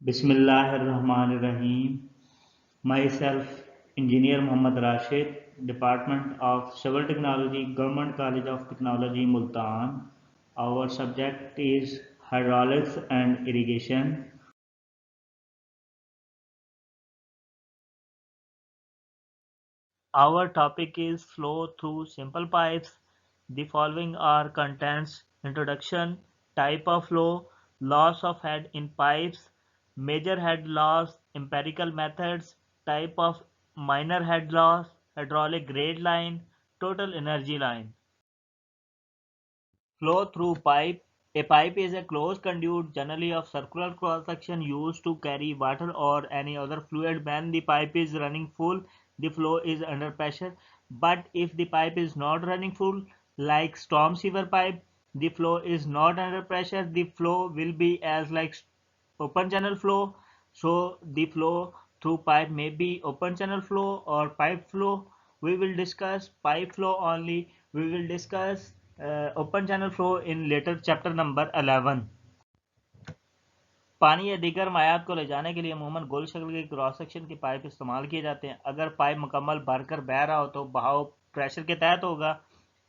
Bismillahirrahmanirrahim. Myself, Engineer Muhammad Rashid, Department of Civil Technology, Government College of Technology, Multan. Our subject is hydraulics and irrigation. Our topic is flow through simple pipes. The following are contents: introduction, type of flow, loss of head in pipes, major head loss, empirical methods, type of minor head loss, hydraulic grade line, total energy line. Flow through pipe. A pipe is a closed conduit, generally of circular cross-section, used to carry water or any other fluid. When the pipe is running full, the flow is under pressure. But if the pipe is not running full, like storm sewer pipe, the flow is not under pressure. The flow will be as like open channel flow. So the flow through pipe may be open channel flow or pipe flow. We will discuss pipe flow only. We will discuss open channel flow in later chapter number 11. पानी या दीगर मायात को ले जाने के लिए अमूमन गोल शक्ल के क्रॉस सेक्शन के पाइप इस्तेमाल किए जाते हैं। अगर पाइप मुकम्मल भरकर बह रहा हो तो बहाव प्रेशर के तहत होगा।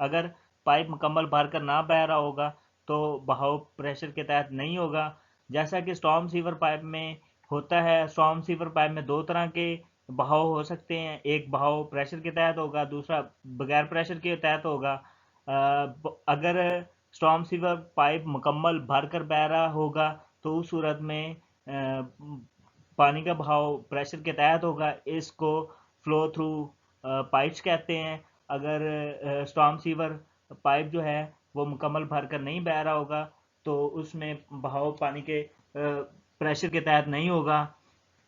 अगर पाइप मुकम्मल भरकर ना बह रहा होगा तो बहाव प्रेशर के तहत नहीं होगा। जैसा कि स्टॉर्म सीवर पाइप में होता है, स्टॉर्म सीवर पाइप में दो तरह के बहाव हो सकते हैं। एक बहाव प्रेशर के तहत होगा, दूसरा बगैर प्रेशर के तहत होगा। अगर स्टॉर्म सीवर पाइप मुकम्मल भरकर बह रहा होगा तो उस सूरत में पानी का बहाव प्रेशर के तहत होगा। इसको फ्लो थ्रू पाइप्स कहते हैं। अगर स्टॉर्म सीवर पाइप जो है वो मुकम्मल भरकर नहीं बह रहा होगा तो उसमें बहाव पानी के प्रेशर के तहत नहीं होगा।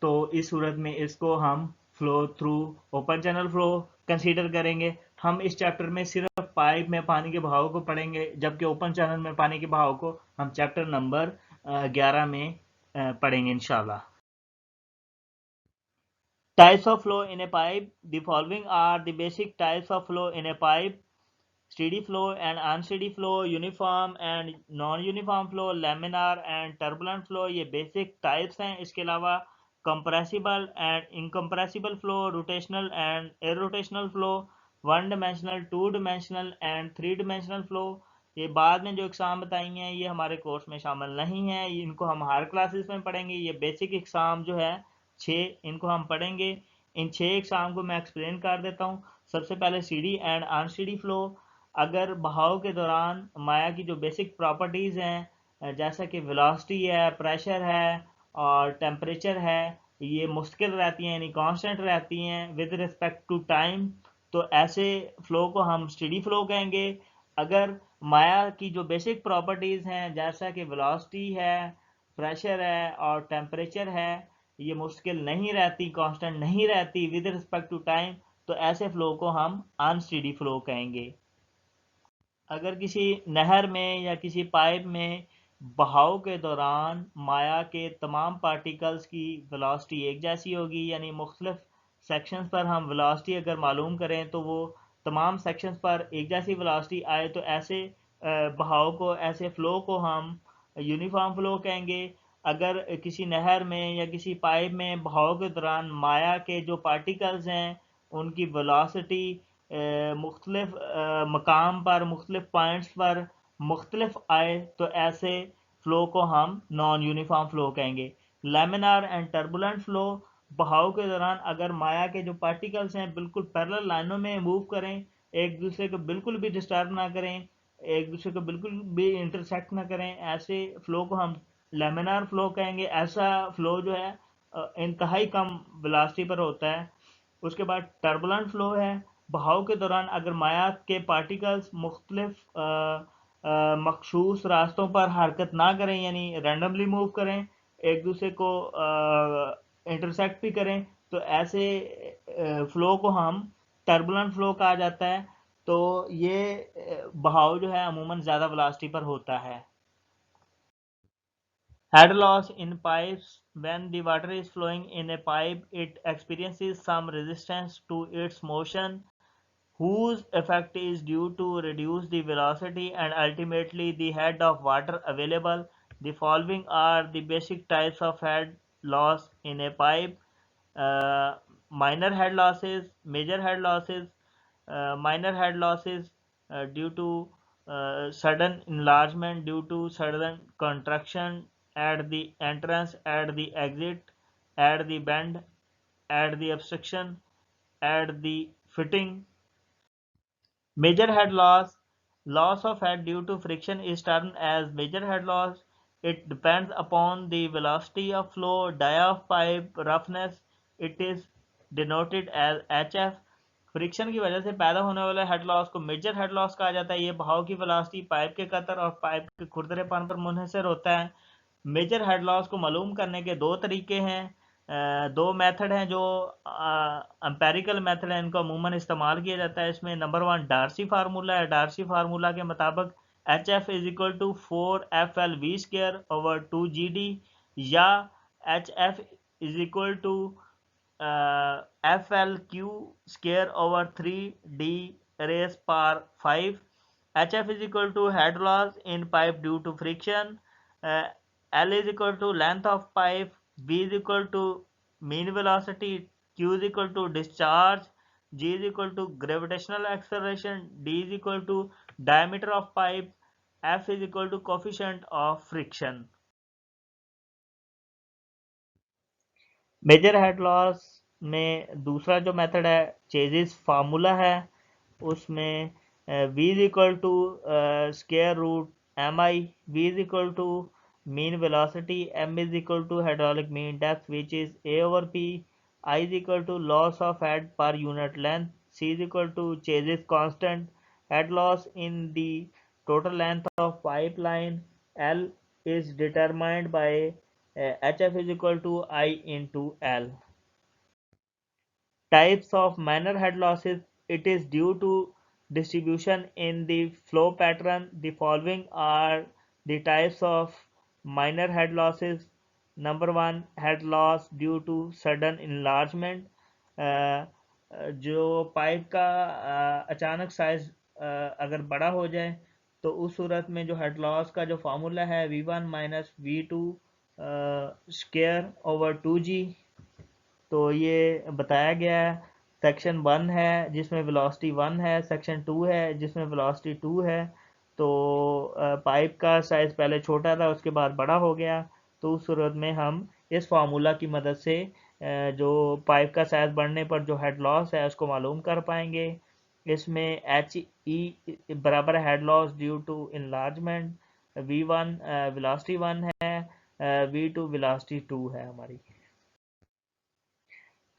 तो इस सूरत में इसको हम flow through open channel flow consider करेंगे। हम इस चैप्टर में सिर्फ पाइप में पानी के बहाव को पढ़ेंगे, जबकि ओपन चैनल में पानी के बहाव को हम चैप्टर नंबर 11 में पढ़ेंगे इंशाल्लाह। Types of flow in a pipe. The following are the basic types of flow in a pipe: steady flow and unsteady flow, uniform and non-uniform flow, laminar and turbulent flow. ये basic types हैं। इसके अलावा compressible and incompressible flow, rotational and irrotational flow, one dimensional, two dimensional and three dimensional flow। ये बाद में जो exam बताई हैं ये हमारे कोर्स में शामिल नहीं है, इनको हम हायर क्लासेस में पढ़ेंगे। ये बेसिक एग्ज़ाम जो है 6, इनको हम पढ़ेंगे। इन 6 एग्ज़ाम को मैं एक्सप्लेन कर देता हूँ। सबसे पहले स्टेडी एंड अनस्टेडी फ्लो। अगर बहाव के दौरान माया की जो बेसिक प्रॉपर्टीज़ हैं, जैसा कि वेलोसिटी है, प्रेशर है और टेम्परेचर है, ये मुस्तकिल रहती हैं, यानी कांस्टेंट रहती हैं विद रिस्पेक्ट टू टाइम, तो ऐसे फ्लो को हम स्टेडी फ्लो कहेंगे। अगर माया की जो बेसिक प्रॉपर्टीज़ हैं, जैसा कि वेलोसिटी है, प्रेशर है और टेम्परेचर है, ये मुश्किल नहीं रहती, कांस्टेंट नहीं रहती विद रिस्पेक्ट टू टाइम, तो ऐसे फ्लो को हम अनस्टेडी फ्लो कहेंगे। अगर किसी नहर में या किसी पाइप में बहाव के दौरान माया के तमाम पार्टिकल्स की वेलोसिटी एक जैसी होगी, यानी मुख्तलिफ सेक्शंस पर हम वेलोसिटी अगर मालूम करें तो वो तमाम सेक्शंस पर एक जैसी वेलोसिटी आए, तो ऐसे बहाव को, ऐसे फ़्लो को हम यूनिफॉर्म फ़्लो कहेंगे। अगर किसी नहर में या किसी पाइप में बहाव के दौरान माया के जो पार्टिकल्स हैं उनकी वेलोसिटी मुख्तलिफ मकाम पर, मुख्तलिफ पॉइंट्स पर मुख्तलिफ आए, तो ऐसे फ़्लो को हम नॉन यूनिफॉर्म फ़्लो कहेंगे। लैमिनार एंड टर्बुलेंट फ़्लो, बहाव के दौरान अगर माया के जो पार्टिकल्स हैं बिल्कुल पैरेलल लाइनों में मूव करें, एक दूसरे को बिल्कुल भी डिस्टर्ब ना करें, एक दूसरे को बिल्कुल भी इंटरसेक्ट ना करें, ऐसे फ़्लो को हम लैमिनार फ़्लो कहेंगे। ऐसा फ़्लो जो है इंतहाई कम वेलोसिटी पर होता है। उसके बाद टर्बुलेंट फ़्लो है, बहाव के दौरान अगर माया के पार्टिकल्स मुख्तलिफ मखसूस रास्तों पर हरकत ना करें, यानी रैंडमली मूव करें, एक दूसरे को इंटरसेक्ट भी करें, तो ऐसे फ़्लो को हम टर्बुलेंट फ़्लो कहा जाता है। तो ये बहाव जो है अमूमन ज़्यादा वेलोसिटी पर होता है। Head loss in pipes. When the water is flowing in a pipe, it experiences some resistance to its motion, whose effect is due to reduce the velocity and ultimately the head of water available. The following are the basic types of head loss in a pipe, minor head losses, major head losses, minor head losses due to sudden enlargement, due to sudden contraction at the entrance, at the exit, at the bend, at the obstruction, at the fitting. Major head loss, loss of head due to friction is termed as major head loss. It depends upon the velocity of flow, dia of pipe, roughness. It is denoted as HF. Friction की वजह से पैदा होने वाले head loss को major head loss कहा जाता है। ये बहाव की वेलोसिटी पाइप के कतर और पाइप के खुरदरेपन पर मुनहसर होता है। मेजर हेड लॉस को मालूम करने के दो तरीके हैं, दो मेथड हैं जो एम्पेरिकल मेथड है, इनको अमूमन इस्तेमाल किया जाता है। इसमें नंबर 1 डार्सी फार्मूला है। डार्सी फार्मूला के मुताबिक H F is equal to 4 FL V²/2 GD, या H F is equal to FL/Q²/3D⁻⁵. HF is equal to head loss in pipe due to friction. L is equal to length of pipe. V is equal to mean velocity. Q is equal to discharge. G is equal to gravitational acceleration. D is equal to diameter of pipe. F is equal to coefficient of friction. Major head loss में दूसरा जो method है chassis formula है, उसमें v is equal to square root mi, v is equal to mean velocity, m is equal to hydraulic mean depth which is a/p, i is equal to loss of head per unit length, c is equal to Chezy's constant, head loss in the total length of pipeline, l is determined by HF is equal to I into L. Types of minor head losses. It is due to distribution in the flow pattern. The following are the types of minor head losses. Number 1, head loss due to sudden enlargement. जो pipe का अचानक size अगर बड़ा हो जाए तो उस सूरत में जो हेड लॉस का जो फार्मूला है V1 - V2 square/2G, तो ये बताया गया है। सेक्शन 1 है जिसमें वेलोसिटी 1 है, सेक्शन 2 है जिसमें वेलोसिटी 2 है। तो पाइप का साइज पहले छोटा था, उसके बाद बड़ा हो गया। तो उस सूरत में हम इस फार्मूला की मदद से जो पाइप का साइज बढ़ने पर जो हेड लॉस है उसको मालूम कर पाएंगे। इसमें एच ई बराबर head loss due to enlargement, V1 velocity 1 है, V2 वेलोसिटी 2 है हमारी।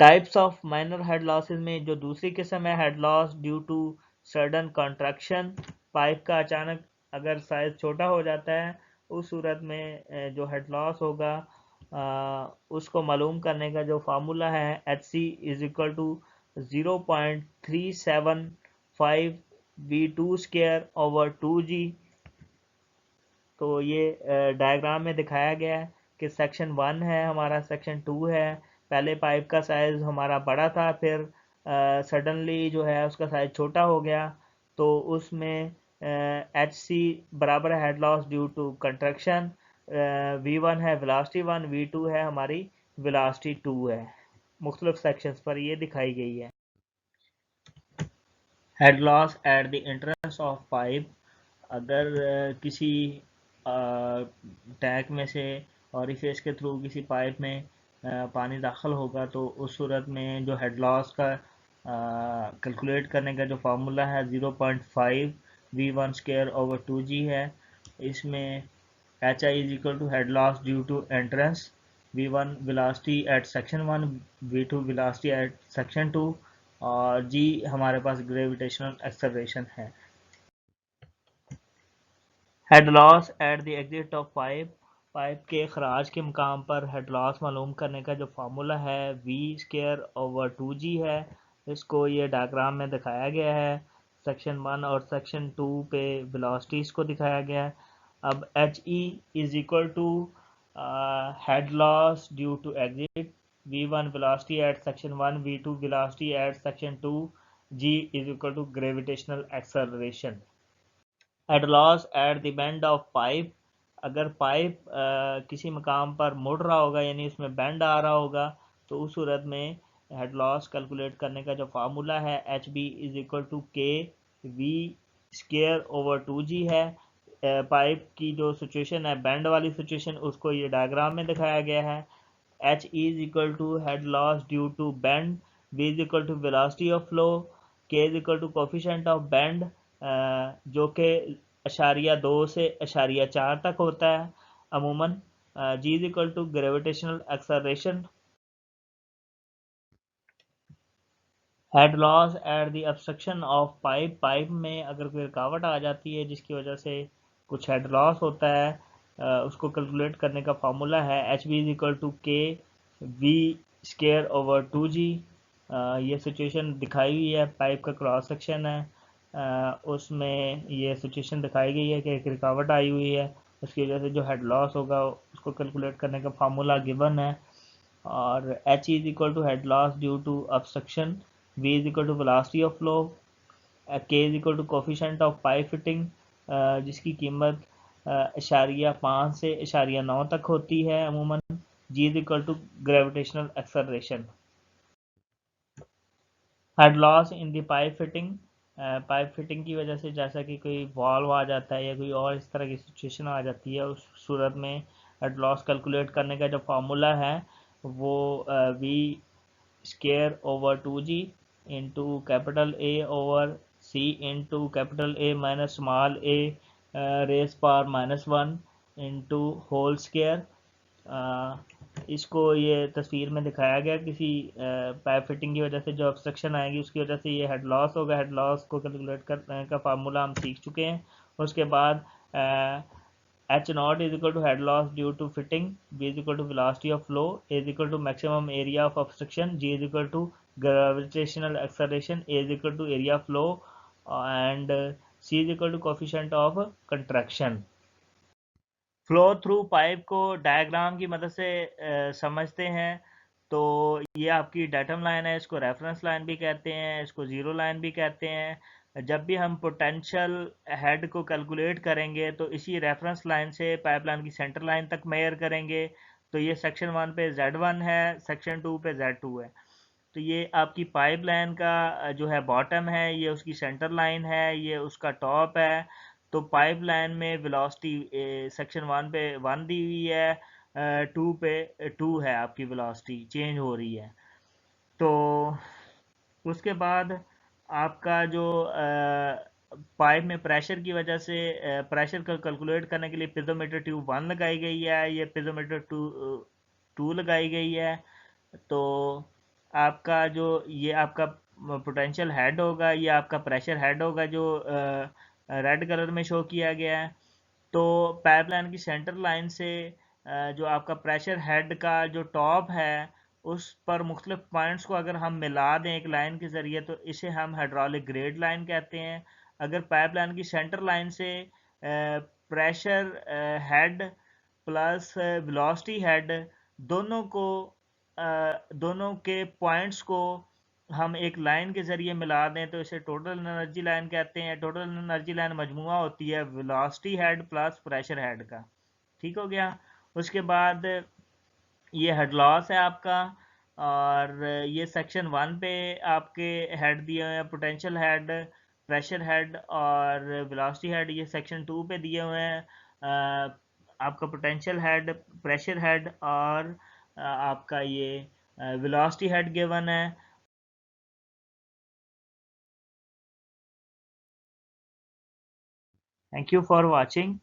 Types of minor head losses में जो दूसरी किस्म है head loss due to sudden contraction. Pipe का अचानक अगर साइज छोटा हो जाता है उस सूरत में जो हेड लॉस होगा उसको मालूम करने का जो फार्मूला है HC is equal to 0.375 V²/2G। तो ये डायग्राम में दिखाया गया है कि सेक्शन 1 है हमारा, सेक्शन 2 है। पहले पाइप का साइज हमारा बड़ा था, फिर सडनली जो है उसका साइज छोटा हो गया। तो उसमें HC बराबर head loss due to contraction, V1 है वेलोसिटी 1, V2 है हमारी वेलोसिटी 2 है। मुख्तलिफ सेक्शंस पर ये दिखाई गई है। Head loss at the entrance of pipe. अगर किसी टैंक में से ऑरिफिस के थ्रू किसी पाइप में पानी दाखिल होगा तो उस सूरत में जो हेड लॉस का कैलकुलेट करने का जो फार्मूला है 0.5 V1²/2G है। इसमें HI is equal to head loss due to entrance, V1 velocity at section 1, V2 velocity at section 2, और G हमारे पास ग्रेविटेशनल एक्सेलरेशन है। Head loss at the exit of pipe. Pipe के खराज के मुकाम पर हेड लॉस मालूम करने का जो फार्मूला है V²/2G है। इसको ये डायग्राम में दिखाया गया है। सेक्शन 1 और सेक्शन 2 पे वेलोसिटीज़ को दिखाया गया है। अब HE is equal to head loss due to exit, V1 velocity at section 1, V2 velocity at section 2, G is equal to gravitational acceleration. Head loss at the bend of pipe। अगर pipe किसी मकाम पर मुड़ रहा होगा, यानी उसमें bend आ रहा होगा, तो उस सूरत में हेड लॉस कैलकुलेट करने का जो फार्मूला है H B is equal to K V square over 2G है। पाइप की जो सिचुएशन है, बेंड वाली सिचुएशन, उसको ये डायग्राम में दिखाया गया है। H is equal to head loss due to bend, V is equal to velocity of flow, K is equal to coefficient of bend, जो कि 0.2 से 0.4 तक होता है अमूमन। G is equal to gravitational acceleration, head loss at the obstruction of pipe, pipe में अगर कोई रुकावट आ जाती है जिसकी वजह से कुछ हेड लॉस होता है, उसको कैलकुलेट करने का फार्मूला है H B is equal to K V square over 2G। ये सिचुएशन दिखाई हुई है, पाइप का क्रॉस सेक्शन है, उसमें ये सिचुएशन दिखाई गई है कि एक रुकावट आई हुई है, उसकी वजह से जो हेड लॉस होगा उसको कैलकुलेट करने का फार्मूला गिवन है। और H is equal to head loss due to obstruction, V is equal to velocity of flow, K is equal to coefficient of pipe fitting, जिसकी कीमत 0.5 से 0.9 तक होती है अमूमन। G is equal to gravitational acceleration। Head loss in the pipe fitting, pipe fitting की वजह से जैसा कि कोई वॉल्व आ जाता है या कोई और इस तरह की सिचुएशन आ जाती है, उस सूरत में हेड लॉस कैलकुलेट करने का जो फार्मूला है वो V square over 2G into capital A over C into capital A minus small a raised power -1 into whole square। इसको ये तस्वीर में दिखाया गया, किसी पाइप फिटिंग की वजह से जो ऑब्स्ट्रक्शन आएगी उसकी वजह से ये हेड लॉस होगा। हेड लॉस को कैलकुलेट करने का फार्मूला हम सीख चुके हैं। उसके बाद H naught is equal to head loss due to fitting, B is equal to velocity of flow, A is equal to maximum area of obstruction, G is equal to gravitational acceleration, A is equal to area flow, and C is equal to coefficient of contraction। Flow through pipe को diagram की मदद से समझते हैं। तो ये आपकी datum line है, इसको रेफरेंस लाइन भी कहते हैं, इसको ज़ीरो लाइन भी कहते हैं। जब भी हम पोटेंशियल हेड को कैलकुलेट करेंगे तो इसी रेफरेंस लाइन से पाइपलाइन की सेंटर लाइन तक मेजर करेंगे। तो ये सेक्शन 1 पे Z1 है, सेक्शन 2 पे Z2 है। तो ये आपकी पाइप लाइन का जो है बॉटम है, ये उसकी सेंटर लाइन है, ये उसका टॉप है। तो पाइप लाइन में वेलोसिटी सेक्शन 1 पे 1 दी हुई है, 2 पे 2 है, आपकी वेलोसिटी चेंज हो रही है। तो उसके बाद आपका जो पाइप में प्रेशर की वजह से प्रेशर को कैलकुलेट करने के लिए पिज़ोमीटर ट्यूब 1 लगाई गई है, ये पिज़ोमीटर 2 लगाई गई है। तो आपका जो ये आपका पोटेंशियल हेड होगा, ये आपका प्रेशर हेड होगा जो रेड कलर में शो किया गया है। तो पाइपलाइन की सेंटर लाइन से जो आपका प्रेशर हेड का जो टॉप है उस पर मुख्तलिफ पॉइंट्स को अगर हम मिला दें एक लाइन के ज़रिए तो इसे हम हाइड्रोलिक ग्रेड लाइन कहते हैं। अगर पाइपलाइन की सेंटर लाइन से pressure head plus velocity head दोनों को दोनों के पॉइंट्स को हम एक लाइन के ज़रिए मिला दें तो इसे टोटल एनर्जी लाइन कहते हैं। टोटल एनर्जी लाइन मजमुआ होती है velocity head plus pressure head का। ठीक हो गया। उसके बाद ये हेड लॉस है आपका, और ये सेक्शन 1 पे आपके हेड दिए हुए हैं, पोटेंशियल हेड, प्रेशर हेड और वेलोसिटी हेड। ये सेक्शन 2 पे दिए हुए हैं, आपका पोटेंशियल हेड, प्रेशर हेड और आपका ये वेलोसिटी हेड गिवन है। Thank you for watching.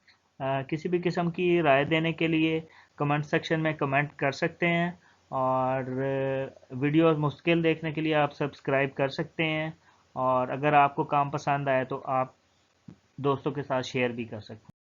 किसी भी किस्म की राय देने के लिए कमेंट सेक्शन में कमेंट कर सकते हैं, और वीडियोस मुस्तकिल देखने के लिए आप सब्सक्राइब कर सकते हैं, और अगर आपको काम पसंद आए तो आप दोस्तों के साथ शेयर भी कर सकते हैं।